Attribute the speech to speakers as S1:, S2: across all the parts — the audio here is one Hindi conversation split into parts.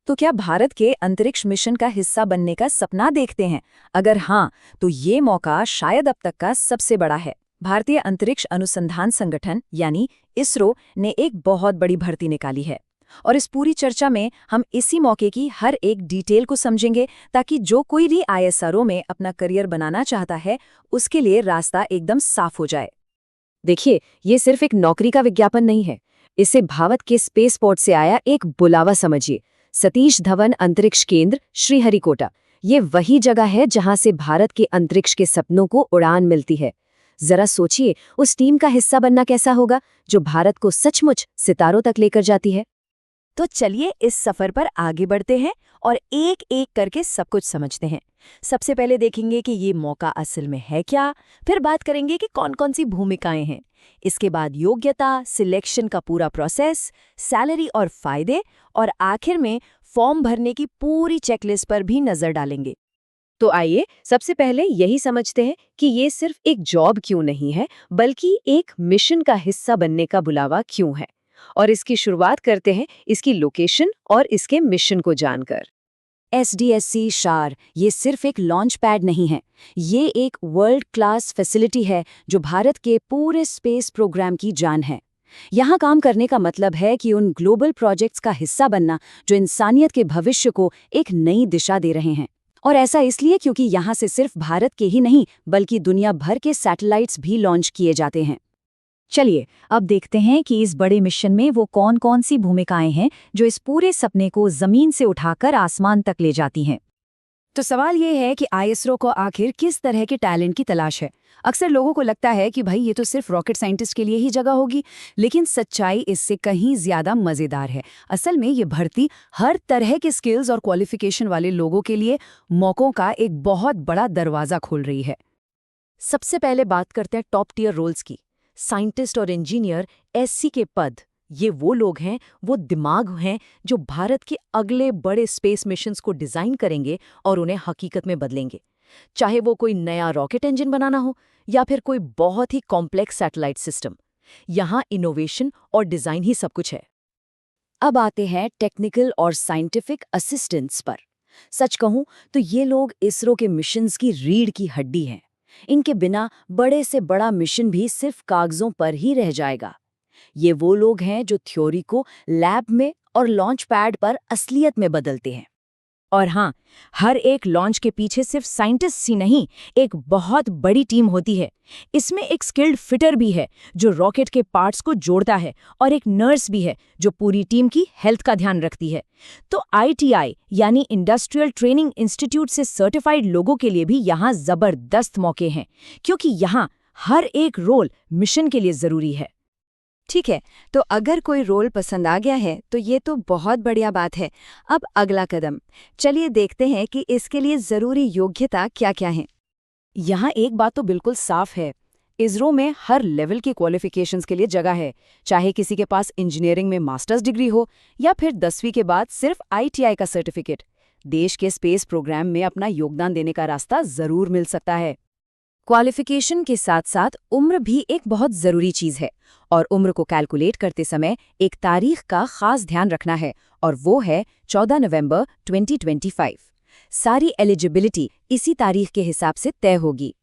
S1: तो क्या भारत के अंतरिक्ष मिशन का हिस्सा बनने का सपना देखते हैं? अगर हाँ, तो ये मौका शायद अब तक का सबसे बड़ा है। भारतीय अंतरिक्ष अनुसंधान संगठन यानी इसरो ने एक बहुत बड़ी भर्ती निकाली है। और इस पूरी चर्चा में हम इसी मौके की हर एक डिटेल को समझेंगे, ताकि जो कोई भी आईएसआरओ में अपना करियर बनाना चाहता है, उसके लिए रास्ता एकदम साफ हो जाए।
S2: देखिए, ये सिर्फ एक नौकरी का विज्ञापन नहीं है। इसे भारत के स्पेसपोर्ट से आया एक बुलावा समझिए। सतीश धवन अंतरिक्ष केंद्र, श्रीहरिकोटा। ये वही जगह है जहां से भारत के अंतरिक्ष के सपनों को उड़ान मिलती है। जरा सोचिए, उस टीम का हिस्सा बनना कैसा होगा जो भारत को सचमुच सितारों तक लेकर जाती है।
S1: तो चलिए इस सफर पर आगे बढ़ते हैं और एक एक करके सब कुछ समझते हैं। सबसे पहले देखेंगे कि ये मौका असल में है क्या, फिर बात करेंगे कि कौन कौन सी भूमिकाएं हैं। इसके बाद योग्यता, सिलेक्शन का पूरा प्रोसेस, सैलरी और फायदे, और आखिर में फॉर्म भरने की पूरी चेकलिस्ट पर भी नजर डालेंगे।
S2: तो आइए सबसे पहले यही समझते हैं कि ये सिर्फ एक जॉब क्यों नहीं है, बल्कि एक मिशन का हिस्सा बनने का बुलावा क्यों है। और इसकी शुरुआत करते हैं इसकी लोकेशन और इसके मिशन को जानकर।
S1: SDSC शार ये सिर्फ एक लॉन्च पैड नहीं है, ये एक वर्ल्ड क्लास फैसिलिटी है जो भारत के पूरे स्पेस प्रोग्राम की जान है। यहाँ काम करने का मतलब है कि उन ग्लोबल प्रोजेक्ट्स का हिस्सा बनना जो इंसानियत के भविष्य को एक नई दिशा दे रहे हैं। और ऐसा इसलिए क्योंकि यहाँ से सिर्फ भारत के ही नहीं, बल्कि दुनिया भर के सैटेलाइट्स भी लॉन्च किए जाते हैं। चलिए अब देखते हैं कि इस बड़े मिशन में वो कौन कौन सी भूमिकाएं हैं जो इस पूरे सपने को जमीन से उठाकर आसमान तक ले जाती हैं। तो सवाल ये है कि आईएसआरओ को आखिर किस तरह के टैलेंट की तलाश है। अक्सर लोगों को लगता है कि भाई ये तो सिर्फ रॉकेट साइंटिस्ट के लिए ही जगह होगी, लेकिन सच्चाई इससे कहीं ज्यादा मजेदार है। असल में ये भर्ती हर तरह के स्किल्स और क्वालिफिकेशन वाले लोगों के लिए मौकों का एक बहुत बड़ा दरवाजा खोल रही है। सबसे पहले बात करते हैं टॉप टियर रोल्स की। साइंटिस्ट और इंजीनियर, SC के पद। ये वो लोग हैं, वो दिमाग हैं जो भारत के अगले बड़े स्पेस मिशंस को डिजाइन करेंगे और उन्हें हकीकत में बदलेंगे। चाहे वो कोई नया रॉकेट इंजन बनाना हो या फिर कोई बहुत ही कॉम्प्लेक्स सैटेलाइट सिस्टम, यहाँ इनोवेशन और डिजाइन ही सब कुछ है। अब आते हैं टेक्निकल और साइंटिफिक असिस्टेंट्स पर। सच कहूं तो ये लोग इसरो के मिशंस की रीढ़ की हड्डी हैं। इनके बिना बड़े से बड़ा मिशन भी सिर्फ कागजों पर ही रह जाएगा। ये वो लोग हैं जो थ्योरी को लैब में और लॉन्च पैड पर असलियत में बदलते हैं। और हाँ, हर एक लॉन्च के पीछे सिर्फ साइंटिस्ट ही नहीं, एक बहुत बड़ी टीम होती है। इसमें एक स्किल्ड फिटर भी है जो रॉकेट के पार्ट्स को जोड़ता है, और एक नर्स भी है जो पूरी टीम की हेल्थ का ध्यान रखती है। तो ITI यानी इंडस्ट्रियल ट्रेनिंग इंस्टीट्यूट से सर्टिफाइड लोगों के लिए भी यहाँ जबरदस्त मौके हैं, क्योंकि यहाँ हर एक रोल मिशन के लिए जरूरी है। ठीक है, तो अगर कोई रोल पसंद आ गया है तो ये तो बहुत बढ़िया बात है। अब अगला कदम, चलिए देखते हैं कि इसके लिए ज़रूरी योग्यता क्या क्या है। यहाँ एक बात तो बिल्कुल साफ है, इसरो में हर लेवल की क्वालिफिकेशंस के लिए जगह है। चाहे किसी के पास इंजीनियरिंग में मास्टर्स डिग्री हो या फिर 10वीं के बाद सिर्फ ITI का सर्टिफिकेट, देश के स्पेस प्रोग्राम में अपना योगदान देने का रास्ता ज़रूर मिल सकता है। क्वालिफिकेशन के साथ साथ उम्र भी एक बहुत ज़रूरी चीज़ है, और उम्र को कैलकुलेट करते समय एक तारीख का खास ध्यान रखना है, और वो है 14 नवंबर 2025। सारी एलिजिबिलिटी इसी तारीख के हिसाब से तय होगी।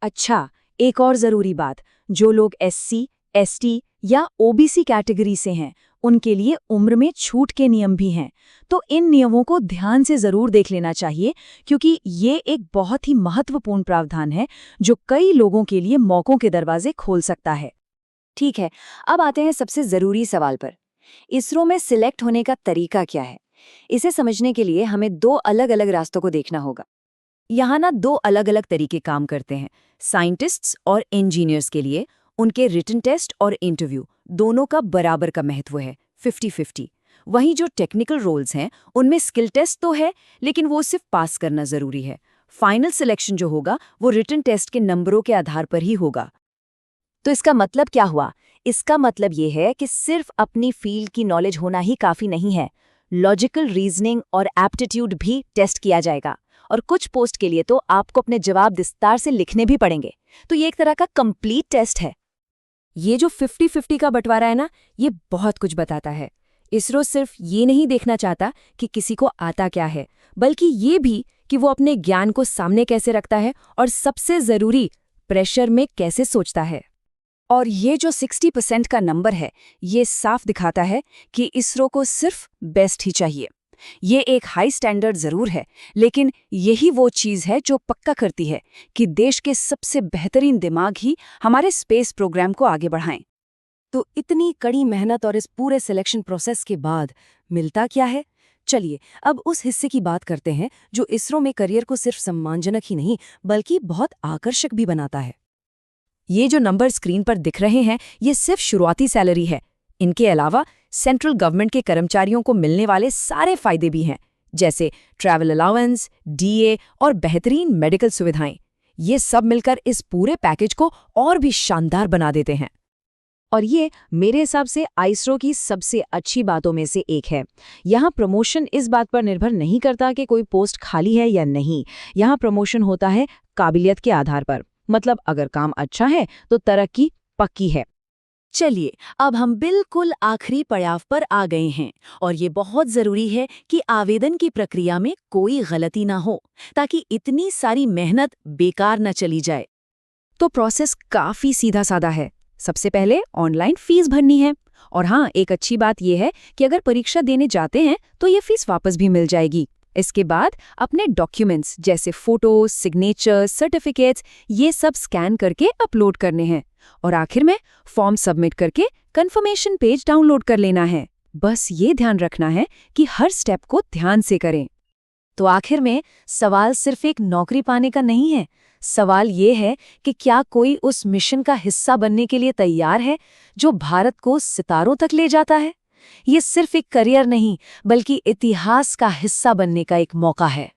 S1: अच्छा, एक और ज़रूरी बात, जो लोग SC, ST या OBC कैटेगरी से हैं, उनके लिए उम्र में छूट के नियम भी हैं। तो इन नियमों को ध्यान से ज़रूर देख लेना चाहिए, क्योंकि ये एक बहुत ही महत्वपूर्ण प्रावधान है जो कई लोगों के लिए मौकों के दरवाजे खोल सकता है। ठीक है, अब आते हैं सबसे ज़रूरी सवाल पर। इसरो में सिलेक्ट होने का तरीका क्या है? इसे समझने के लिए हमें 2 अलग-अलग रास्तों को देखना होगा। यहाँ ना 2 अलग-अलग तरीके काम करते हैं। साइंटिस्ट्स और इंजीनियर्स के लिए उनके रिटन टेस्ट और इंटरव्यू दोनों का बराबर का महत्व है, 50-50। वहीं जो टेक्निकल रोल्स हैं, उनमें स्किल टेस्ट तो है, लेकिन वो सिर्फ पास करना ज़रूरी है। फाइनल सिलेक्शन जो होगा वो रिटन टेस्ट के नंबरों के आधार पर ही होगा। तो इसका मतलब क्या हुआ? इसका मतलब ये है कि सिर्फ अपनी फील्ड की नॉलेज होना ही काफ़ी नहीं है। लॉजिकल रीजनिंग और एप्टीट्यूड भी टेस्ट किया जाएगा, और कुछ पोस्ट के लिए तो आपको अपने जवाब विस्तार से लिखने भी पड़ेंगे। तो ये एक तरह का कंप्लीट टेस्ट है। ये जो 50-50 का बंटवारा है ना, ये बहुत कुछ बताता है।
S2: इसरो सिर्फ ये नहीं देखना चाहता कि किसी को आता क्या है, बल्कि ये भी कि वो अपने ज्ञान को सामने कैसे रखता है और सबसे जरूरी प्रेशर में कैसे सोचता है।
S1: और ये जो 60% का नंबर है, ये साफ दिखाता है कि इसरो को सिर्फ बेस्ट ही चाहिए। ये एक हाई स्टैंडर्ड जरूर है, लेकिन यही वो चीज़ है जो पक्का करती है कि देश के सबसे बेहतरीन दिमाग ही हमारे स्पेस प्रोग्राम को आगे बढ़ाएं।
S2: तो इतनी कड़ी मेहनत और इस पूरे सिलेक्शन प्रोसेस के बाद मिलता क्या है? चलिए अब उस हिस्से की बात करते हैं जो इसरो में करियर को सिर्फ सम्मानजनक ही नहीं बल्कि बहुत आकर्षक भी बनाता है। ये जो नंबर स्क्रीन पर दिख रहे हैं, ये सिर्फ शुरुआती सैलरी है। इनके अलावा सेंट्रल गवर्नमेंट के कर्मचारियों को मिलने वाले सारे फायदे भी हैं, जैसे ट्रैवल अलाउंस, डीए और बेहतरीन मेडिकल सुविधाएं। ये सब मिलकर इस पूरे पैकेज को और भी शानदार बना देते हैं। और ये मेरे हिसाब से इसरो की सबसे अच्छी बातों में से एक है। यहाँ प्रमोशन इस बात पर निर्भर नहीं करता कि कोई पोस्ट खाली है या नहीं। यहाँ प्रमोशन होता है काबिलियत के आधार पर। मतलब अगर काम अच्छा है तो तरक्की पक्की है।
S1: चलिए, अब हम बिल्कुल आखिरी पड़ाव पर आ गए हैं और ये बहुत ज़रूरी है कि आवेदन की प्रक्रिया में कोई गलती ना हो, ताकि इतनी सारी मेहनत बेकार न चली जाए।
S2: तो प्रोसेस काफ़ी सीधा साधा है। सबसे पहले ऑनलाइन फीस भरनी है। और हाँ, एक अच्छी बात यह है कि अगर परीक्षा देने जाते हैं तो ये फीस वापस भी मिल जाएगी। इसके बाद अपने डॉक्यूमेंट्स जैसे फोटो, सिग्नेचर, सर्टिफिकेट्स ये सब स्कैन करके अपलोड करने हैं। और आखिर में फॉर्म सबमिट करके कंफर्मेशन पेज डाउनलोड कर लेना है। बस ये ध्यान रखना है कि हर स्टेप को ध्यान से करें। तो आखिर में सवाल सिर्फ एक नौकरी पाने का नहीं है। सवाल ये है कि क्या कोई उस मिशन का हिस्सा बनने के लिए तैयार है जो भारत को सितारों तक ले जाता है। ये सिर्फ एक करियर नहीं, बल्कि इतिहास का हिस्सा बनने का एक मौका है।